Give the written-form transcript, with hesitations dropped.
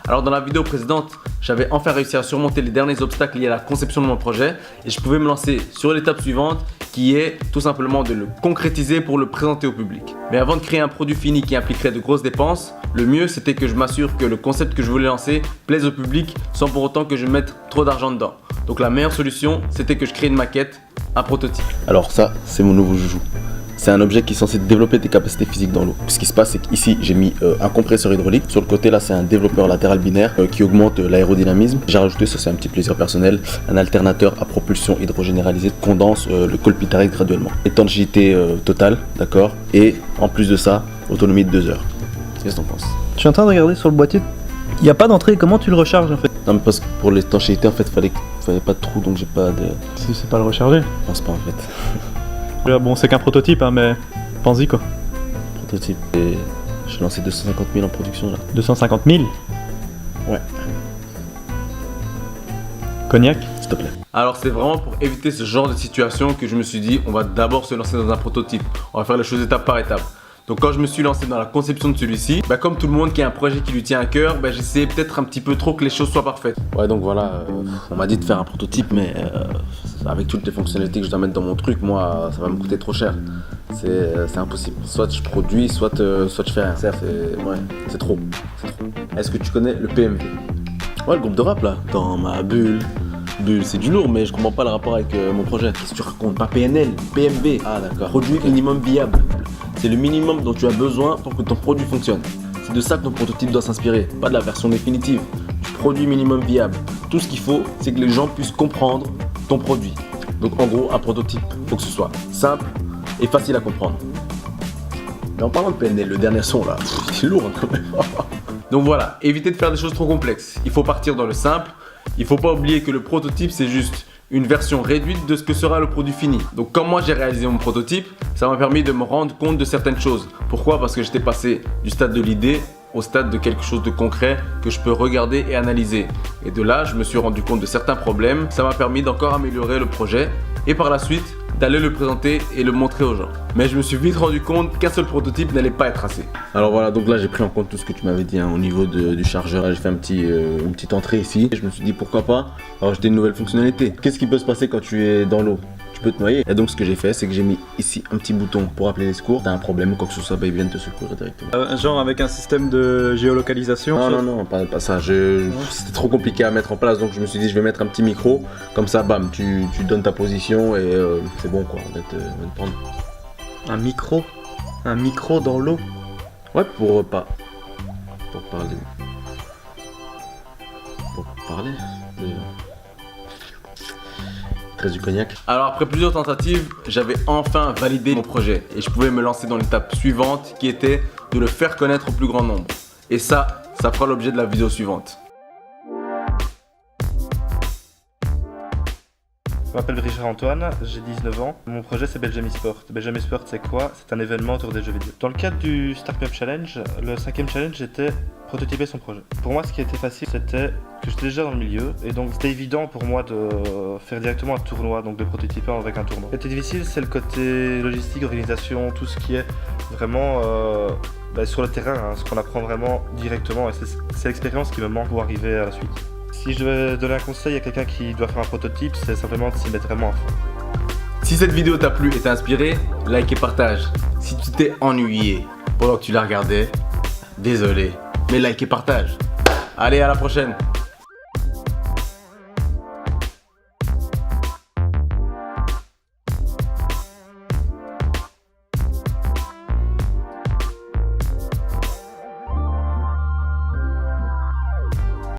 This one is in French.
Alors dans la vidéo précédente, j'avais enfin réussi à surmonter les derniers obstacles liés à la conception de mon projet et je pouvais me lancer sur l'étape suivante qui est tout simplement de le concrétiser pour le présenter au public. Mais avant de créer un produit fini qui impliquerait de grosses dépenses, le mieux c'était que je m'assure que le concept que je voulais lancer plaise au public sans pour autant que je mette trop d'argent dedans. Donc la meilleure solution c'était que je crée une maquette, un prototype. Alors ça, c'est mon nouveau joujou. C'est un objet qui est censé développer tes capacités physiques dans l'eau. Ce qui se passe, c'est qu'ici, j'ai mis un compresseur hydraulique. Sur le côté, là, c'est un développeur latéral binaire qui augmente l'aérodynamisme. J'ai rajouté, ça c'est un petit plaisir personnel, un alternateur à propulsion hydrogénéralisée qui condense le colpitarite graduellement. Étanchéité totale, d'accord. Et en plus de ça, autonomie de 2 heures. Qu'est-ce que t'en penses? Je suis en train de regarder sur le boîtier. Il n'y a pas d'entrée, comment tu le recharges en fait? Non, mais parce que pour l'étanchéité, en fait, fallait pas de trou, donc j'ai pas de... Si c'est pas le recharger. Je pense pas en fait. Bon, c'est qu'un prototype, hein, mais pense-y quoi. Prototype. Et j'ai lancé 250 000 en production là. 250 000? Ouais. Cognac? S'il te plaît. Alors c'est vraiment pour éviter ce genre de situation que je me suis dit on va d'abord se lancer dans un prototype. On va faire les choses étape par étape. Donc quand je me suis lancé dans la conception de celui-ci, comme tout le monde qui a un projet qui lui tient à cœur, j'essayais peut-être un petit peu trop que les choses soient parfaites. Ouais, donc voilà, on m'a dit de faire un prototype, mais avec toutes les fonctionnalités que je dois mettre dans mon truc, moi, ça va me coûter trop cher. C'est impossible. Soit je produis, soit je fais rien. C'est trop. Est-ce que tu connais le PMV? Ouais, le groupe de rap là, dans ma bulle. Bulle, c'est du lourd, mais je comprends pas le rapport avec mon projet. Qu'est-ce que tu racontes? Pas PNL, PMV. Ah d'accord. Produit minimum viable. C'est le minimum dont tu as besoin pour que ton produit fonctionne. C'est de ça que ton prototype doit s'inspirer, pas de la version définitive. Du produit minimum viable. Tout ce qu'il faut, c'est que les gens puissent comprendre ton produit. Donc en gros, un prototype, il faut que ce soit simple et facile à comprendre. Mais en parlant de PNL, le dernier son là, c'est lourd quand même. Donc voilà, évitez de faire des choses trop complexes. Il faut partir dans le simple. Il faut pas oublier que le prototype, c'est juste une version réduite de ce que sera le produit fini. Donc quand moi j'ai réalisé mon prototype, ça m'a permis de me rendre compte de certaines choses. Pourquoi? Parce que j'étais passé du stade de l'idée au stade de quelque chose de concret que je peux regarder et analyser. Et de là, je me suis rendu compte de certains problèmes. Ça m'a permis d'encore améliorer le projet et par la suite d'aller le présenter et le montrer aux gens. Mais je me suis vite rendu compte qu'un seul prototype n'allait pas être assez. Alors voilà, donc là j'ai pris en compte tout ce que tu m'avais dit au niveau du chargeur. J'ai fait une petite entrée ici. Et je me suis dit pourquoi pas rajouter une nouvelle fonctionnalité. Qu'est-ce qui peut se passer quand tu es dans l'eau? Tu peux te noyer. Et donc ce que j'ai fait, c'est que j'ai mis ici un petit bouton pour appeler les secours. T'as un problème ou quoi que ce soit, ils viennent te secourir directement. Genre avec un système de géolocalisation? Non, pas ça. C'était trop compliqué à mettre en place, donc je me suis dit je vais mettre un petit micro. Comme ça, bam, tu donnes ta position et c'est bon quoi, on va te prendre. Un micro? Un micro dans l'eau? Ouais, pour parler. Très du cognac. Alors après plusieurs tentatives, j'avais enfin validé mon projet et je pouvais me lancer dans l'étape suivante qui était de le faire connaître au plus grand nombre. Et ça fera l'objet de la vidéo suivante. Je m'appelle Richard Antoine, j'ai 19 ans. Mon projet c'est Belgium eSport. Belgium eSport c'est quoi? C'est un événement autour des jeux vidéo. Dans le cadre du Startup Challenge, le 5e challenge était prototyper son projet. Pour moi ce qui était facile c'était que j'étais déjà dans le milieu et donc c'était évident pour moi de faire directement un tournoi, donc de prototyper avec un tournoi. Ce qui était difficile c'est le côté logistique, organisation, tout ce qui est vraiment sur le terrain, ce qu'on apprend vraiment directement et c'est l'expérience qui me manque pour arriver à la suite. Si je devais donner un conseil à quelqu'un qui doit faire un prototype, c'est simplement de s'y mettre vraiment à fond. Si cette vidéo t'a plu et t'a inspiré, like et partage. Si tu t'es ennuyé pendant que tu la regardais, désolé, mais like et partage. Allez, à la prochaine!